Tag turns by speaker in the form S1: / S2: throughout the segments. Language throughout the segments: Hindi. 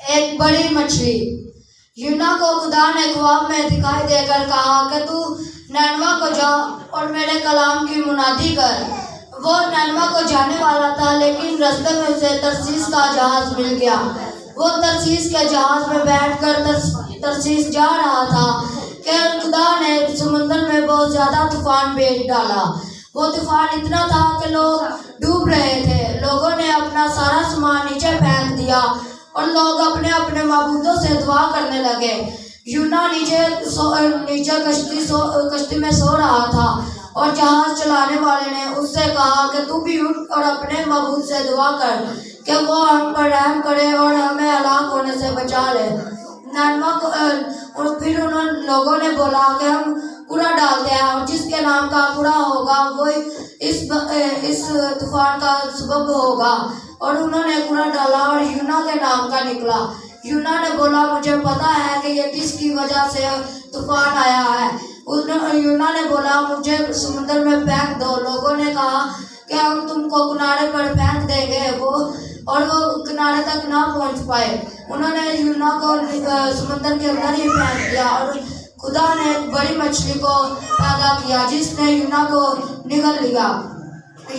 S1: एक बड़ी मछली। यूना को खुदा ने ख्वाब में दिखाई देकर कहा कि तू नैनवा को जा और मेरे कलाम की मुनादी कर। वो नैनवा को जाने वाला था, लेकिन रास्ते में उसे तरसीस का जहाज मिल गया। वो तरसीस के जहाज में बैठकर तरसीस जा रहा था कि खुदा ने समुद्र में बहुत ज़्यादा तूफान भेज डाला। वो तूफान इतना था कि लोग डूब रहे थे। लोगों ने अपना सारा सामान नीचे फेंक दिया और लोग अपने अपने माबूदों से दुआ करने लगे। यूना नीचे कश्ती में सो रहा था और जहाज चलाने वाले ने उससे कहा कि तू भी उठ और अपने माबूद से दुआ कर कि वो हम पर रहम करे और हमें हलाक होने से बचा ले। नैनवा को फिर उन लोगों ने बोला कि हम कूड़ा डालते हैं और जिसके नाम का कूड़ा होगा वो इस तूफान का सबब होगा। और उन्होंने कूड़ा डाला और यूना के नाम का निकला। यूना ने बोला, मुझे पता है कि ये किसकी वजह से तूफान आया है। यूना ने बोला, मुझे समुद्र में फेंक दो। लोगों ने कहा कि हम तुमको किनारे पर फेंक देंगे। वो किनारे तक ना पहुंच पाए। उन्होंने यूना को समुद्र के अंदर ही फेंक दिया और खुदा ने एक बड़ी मछली को पैदा किया जिसने यूना को निगल लिया।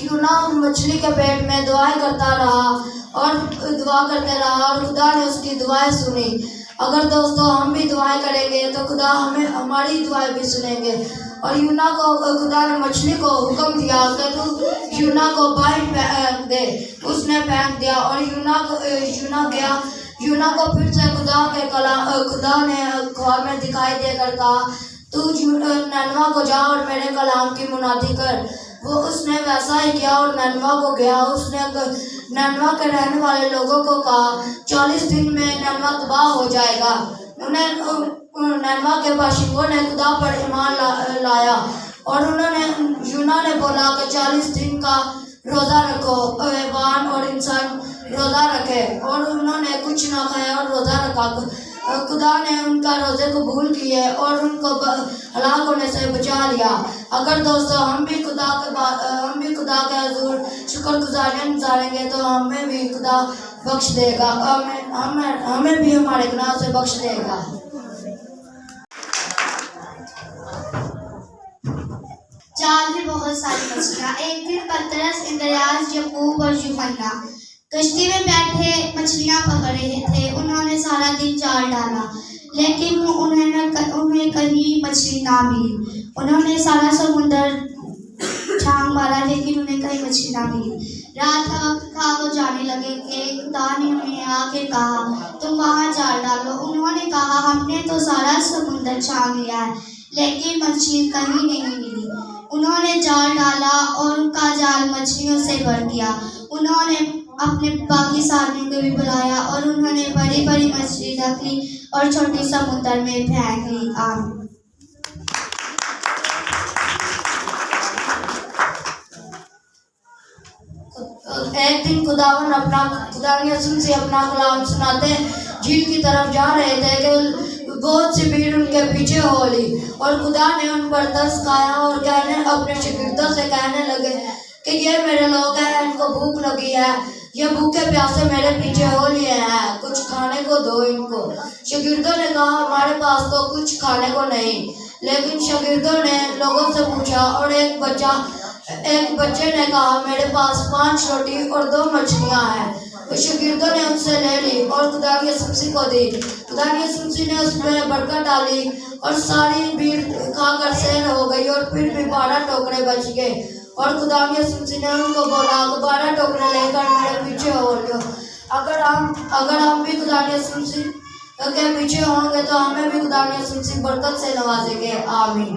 S1: यूना मछली के पेट में दुआएं करता रहा और दुआ करते रहा और खुदा ने उसकी दुआएं सुनी। अगर दोस्तों हम भी दुआएं करेंगे तो खुदा हमारी दुआएं भी सुनेंगे। और यूना को खुदा ने मछली को हुक्म दिया कि तू यूना को बाहर फेंक दे। उसने फेंक दिया और यूना गया। यूना को फिर से खुदा ने ख्वाब में दिखाई देकर कहा, तू नैनवा को जा और मेरे कलाम की मुनादी कर। उसने वैसा ही किया और नैनवा को गया। उसने नैनवा के रहने वाले लोगों को कहा, 40 दिन में नैनवा तबाह हो जाएगा। नैनवा के बाशिंदों ने खुदा पर ईमान लाया और यूना ने बोला कि 40 दिन का रोज़ा रखो। हैवान और इंसान रोज़ा रखे और उन्होंने कुछ ना खाया और रोज़ा रखा। खुदा ने उनका रोज़े कबूल किए और उनको हलाक होने से बचा लिया। अगर दोस्तों हम भी खुदा के हुजूर शुक्रगुजारियां गुजारेंगे तो हमें भी खुदा बख्श देगा। हमें भी हमारे गुनाह से बख्श देगा।
S2: जाल में बहुत सारी मछलियाँ। एक दिन पतरस, इंद्रियास, याकूब और यूहन्ना कश्ती में बैठे मछलियाँ पकड़ रहे थे। उन्होंने सारा दिन जाल डाला, लेकिन उन्हें कहीं मछली ना मिली। उन्होंने सारा समुद्र छांग मारा, लेकिन उन्हें कहीं मछली ना मिली। रात का वक्त था, वो जाने लगे कि खुदा ने उन्हें आके कहा, तुम वहाँ जाल डालो। उन्होंने कहा, हमने तो सारा समुद्र छांग लिया है, लेकिन मछली कहीं नहीं मिली। उन्होंने जाल डाला और उनका जाल मछलियों से भर गया। उन्होंने अपने बाकी साथियों को भी बुलाया और उन्होंने बड़ी बड़ी मछली रख ली और छोटी समुद्र में फेंक ली। आमीन।
S1: एक दिन खुदा यसुम से अपना कलाम सुनाते झील की तरफ जा रहे थे कि बहुत सी भीड़ उनके पीछे हो ली और खुदा ने उन पर तरस खाया और अपने शागिर्दों से कहने लगे कि ये मेरे लोग हैं, इनको भूख लगी है, ये भूखे प्यासे मेरे पीछे हो लिए हैं, कुछ खाने को दो इनको। शागिर्दों ने कहा, हमारे पास तो कुछ खाने को नहीं। लेकिन शागिर्दों ने लोगों से पूछा और एक बच्चे ने कहा, मेरे पास 5 रोटी और 2 मछलियाँ हैं। शागिर्दों ने उससे ले ली और खुदा की यसुम को दी। खुदा की यसुम ने उसमें बरकत डाली और सारी भीड़ खाकर सैर हो गई और फिर भी 12 टोकरे बच गए। और खुदा की यसुम ने उनको बोला, 12 टोकरे लेकर मेरे पीछे हो लो। अगर हम भी खुदा की यसुम के पीछे होंगे तो हमें भी खुदा की यसुम बरकत से नवाजेंगे। आमीन।